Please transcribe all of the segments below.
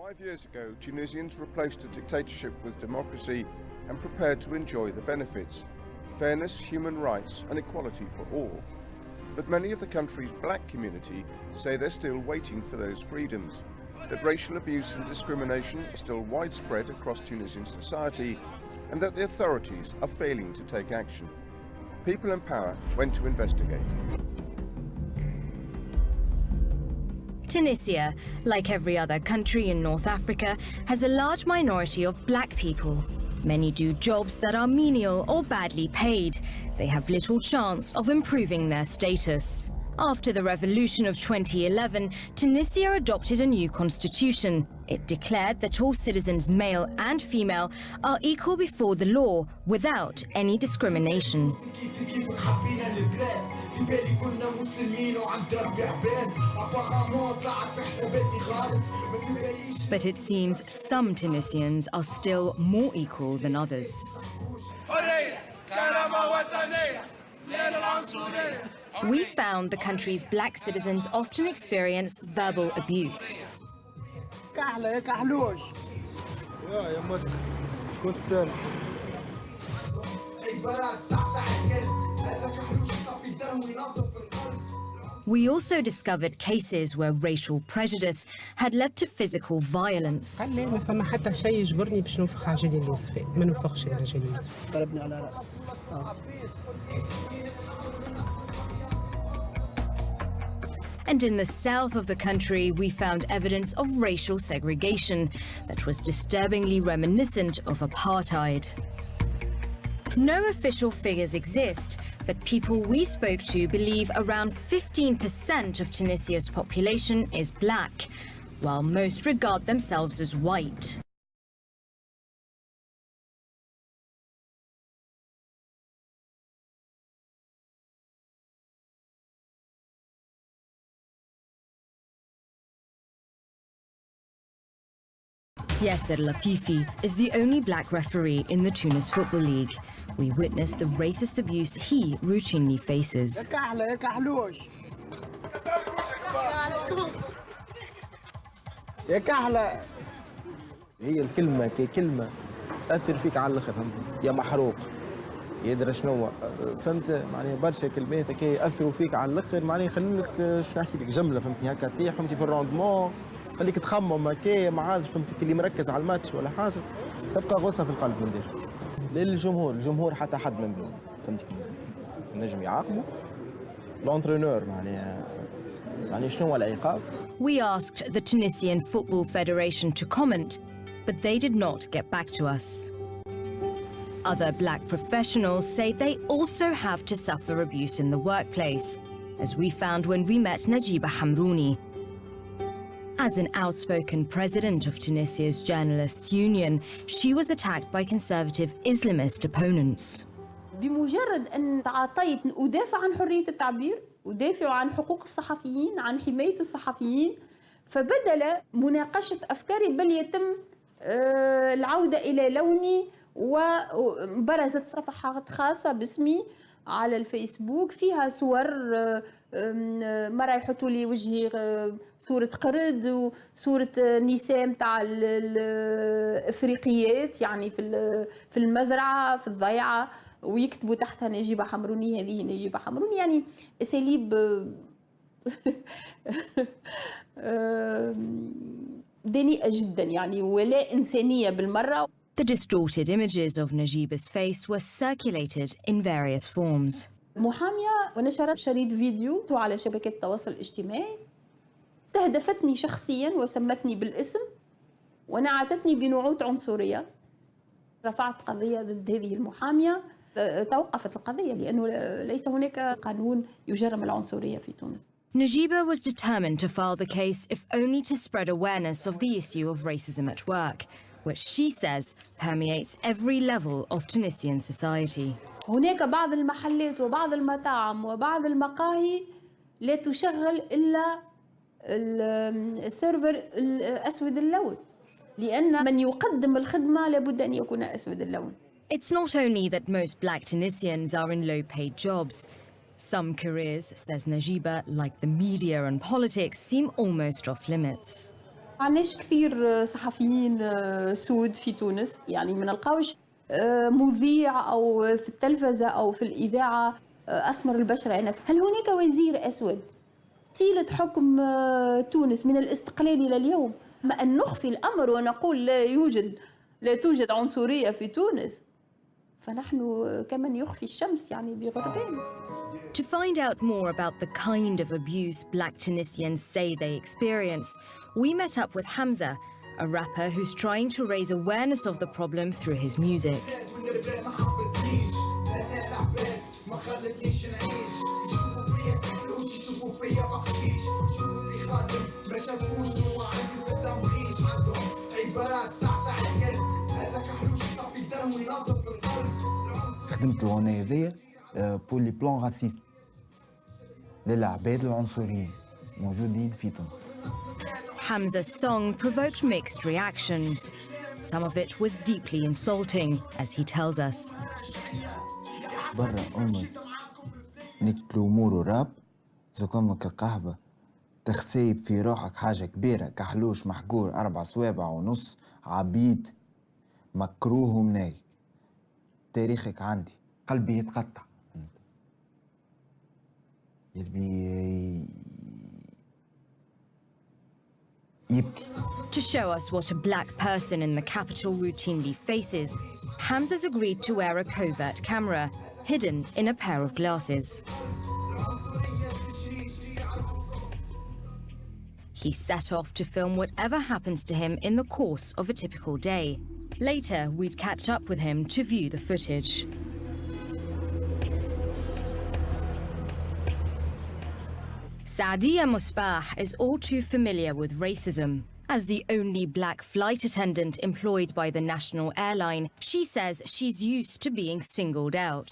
5 years ago, Tunisians replaced a dictatorship with democracy and prepared to enjoy the benefits: fairness, human rights and equality for all. But many of the country's black community say they're still waiting for those freedoms, that racial abuse and discrimination are still widespread across Tunisian society, and that the authorities are failing to take action. People in power went to investigate. Tunisia, like every other country in North Africa, has a large minority of black people. Many do jobs that are menial or badly paid. They have little chance of improving their status. After the revolution of 2011, Tunisia adopted a new constitution. It declared that all citizens, male and female, are equal before the law without any discrimination. But it seems some Tunisians are still more equal than others. We found the country's black citizens often experience verbal abuse. We also discovered cases where racial prejudice had led to physical violence. And in the south of the country, we found evidence of racial segregation that was disturbingly reminiscent of apartheid. No official figures exist, but people we spoke to believe around 15% of Tunisia's population is black, while most regard themselves as white. Yasser Latifi is the only black referee in the Tunis Football League. We witnessed the racist abuse he routinely faces. هي الكلمة ككلمة تأثر فيك على الآخر، يا محروق يدري شنو فهمت معناها برشا كلمات هكا يأثروا فيك على الآخر معناها يخلوا لك شنو نحكي لك جملة فهمتني هكا تطيح فهمتي في الروندمون خليك تخمم هكا ما عادش فهمتك اللي مركز على الماتش ولا حاجة تبقى غصة في القلب من داخل. للجمهور حتى حد منهم فهمتك نجم يعاقبوا لونترينور معناها شنو هو العقاب. We asked the Tunisian Football Federation to comment, but they did not get back to us. Other black professionals say they also have to suffer abuse in the workplace, as we found when we met Najiba Hamrouni. As an outspoken president of Tunisia's Journalists Union, she was attacked by conservative Islamist opponents. بمجرد أن تعاطيت أدافع عن حرية التعبير، أدافع عن حقوق الصحفيين، عن حماية الصحفيين، فبدل مناقشة أفكاري بل يتم العودة إلى لوني، وبرزت صفحات خاصة باسمي على الفيسبوك فيها صور مرة يحطوا لي وجهي صورة قرد وصورة نساء متاع الإفريقيات يعني في المزرعة في الضيعة ويكتبوا تحتها نجيبة حمروني هذه نجيبة حمروني يعني أساليب دنيئة جدا يعني ولا إنسانية بالمرة. The distorted images of Najiba's face were circulated in various forms. محامية ونشرت شريط فيديو على شبكات التواصل الاجتماعي استهدفتني شخصيا وسمتني بالاسم ونعتتني بنعوت عنصرية. رفعت قضية ضد هذه المحامية، توقفت القضية لأنه ليس هناك قانون يجرم العنصرية في تونس. Najiba was determined to file the case if only to spread awareness of the issue of racism at work, which she says permeates every level of Tunisian society. هناك بعض المحلات وبعض المطاعم وبعض المقاهي لا تشغل إلا السيرفر الأسود اللون لأن من يقدم الخدمة لابد أن يكون أسود اللون. It's not only that most black Tunisians are in low-paid jobs. Some careers, says Najiba, like the media and politics, seem almost off limits. معناش كثير صحفيين سود في تونس، يعني ما نلقاوش مذيع أو في التلفزة أو في الإذاعة أسمر البشرة. هل هناك وزير أسود طيلة حكم تونس من الاستقلال إلى اليوم؟ ما أن نخفي الأمر ونقول لا توجد عنصرية في تونس، فنحن كمن يخفي الشمس يعني بغربال. To find out more about the kind of abuse Black Tunisians say they experience, we met up with Hamza, a rapper who's trying to raise awareness of the problem through his music. خدمت الغنية ذي بور لي بلان راسيست للعباد العنصريين موجودين في تونس. Hamza's song provoked mixed reactions. Some of it was deeply insulting, as he tells us. برا أمي نكتلو أمور راب زكمك القهبة تخسيب في روحك حاجة كبيرة كحلوش محقور 4 سوابع ونص عبيد مكروه ومناي تاريخك عندي قلبي يتقطع يلبي يبكي. To show us what a black person in the capital routinely faces, Hamza's agreed to wear a covert camera, hidden in a pair of glasses. He set off to film whatever happens to him in the course of a typical day. Later, we'd catch up with him to view the footage. Saadia Musbah is all too familiar with racism. As the only black flight attendant employed by the national airline, she says she's used to being singled out.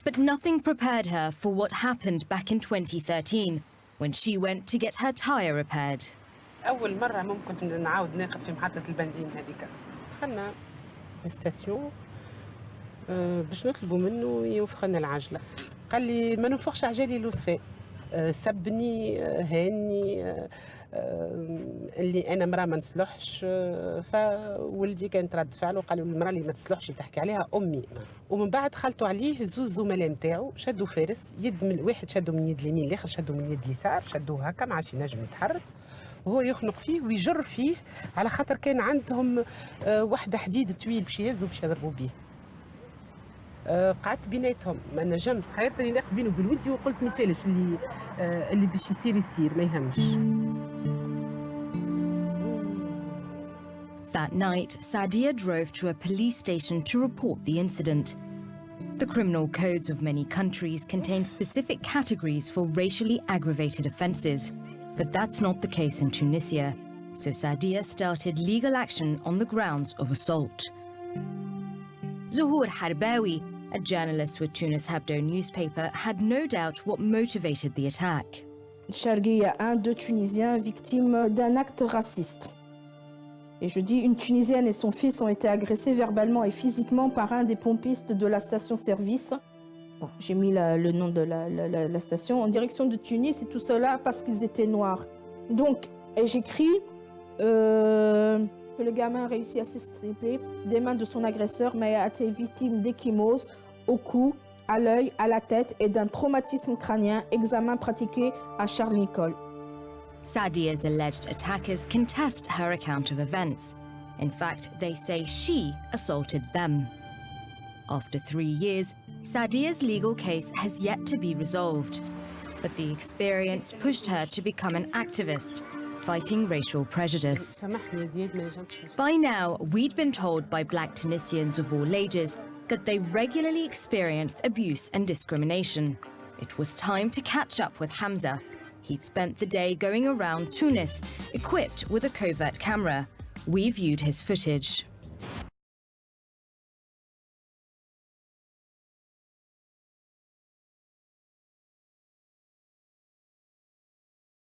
But nothing prepared her for what happened back in 2013, when she went to get her tire repaired. أول مرة ممكن نعاود ناقف في محطة البنزين هذيك. دخلنا الستاسيون باش نطلبوا منه يوفقنا العجلة. قال لي ما ننفخش عجالي لوصفاء. سبني هاني اللي انا مراه ما نصلحش. فولدي كانت رد فعله قال له المراه اللي ما تصلحش تحكي عليها امي. ومن بعد خلطوا عليه زوز زملاء نتاعو شدوا فارس يد من واحد شدوا من يد اليمين الاخر شدوا من يد اليسار شدوه هكا ما عادش ينجم يتحرك وهو يخنق فيه ويجر فيه على خاطر كان عندهم واحده حديد طويل باش يهزوا باش يضربوا به. قعدت بيناتهم ما نجمت حيرت اللي ناقف بينه بالودي وقلت ما يسالش اللي باش يصير ما يهمش. That night, Saadia drove to a police station to report the incident. The criminal codes of many countries contain specific categories for racially aggravated offences, but that's not the case in Tunisia, so Saadia started legal action on the grounds of assault. Zuhour Harbawi, a journalist with Tunis Hebdo newspaper, had no doubt what motivated the attack. Charguia, deux Tunisiens victimes d'un acte raciste. Et je dis, une Tunisienne et son fils ont été agressés verbalement et physiquement par un des pompistes de la station-service. Bon, j'ai mis le nom de la station, en direction de Tunis, et tout cela parce qu'ils étaient noirs. Donc, j'écris que le gamin réussit à s'extirper des mains de son agresseur, mais a été victime d'échymose au cou, à l'œil, à la tête et d'un traumatisme crânien, examen pratiqué à Charles Nicolle. Saadia's alleged attackers contest her account of events. In fact, they say she assaulted them. After 3 years, Saadia's legal case has yet to be resolved. But the experience pushed her to become an activist, fighting racial prejudice. By now, we'd been told by Black Tunisians of all ages that they regularly experienced abuse and discrimination. It was time to catch up with Hamza. He'd spent the day going around Tunis, equipped with a covert camera. We viewed his footage.